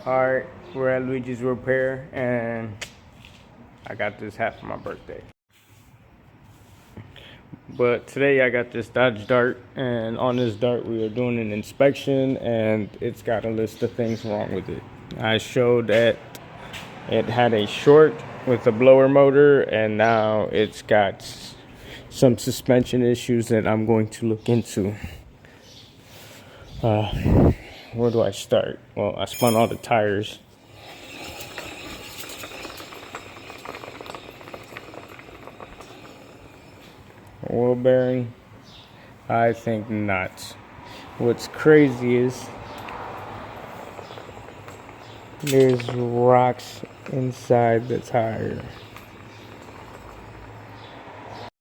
Alright, we're at Luigi's Repair and I got this hat for my birthday. But today I got this Dodge Dart, and on this Dart we are doing an inspection and it's got a list of things wrong with it. I showed that it had a short with a blower motor, and now it's got some suspension issues that I'm going to look into. Where do I start? Well, I spun all the tires. Oil bearing? I think not. What's crazy is there's rocks inside the tire.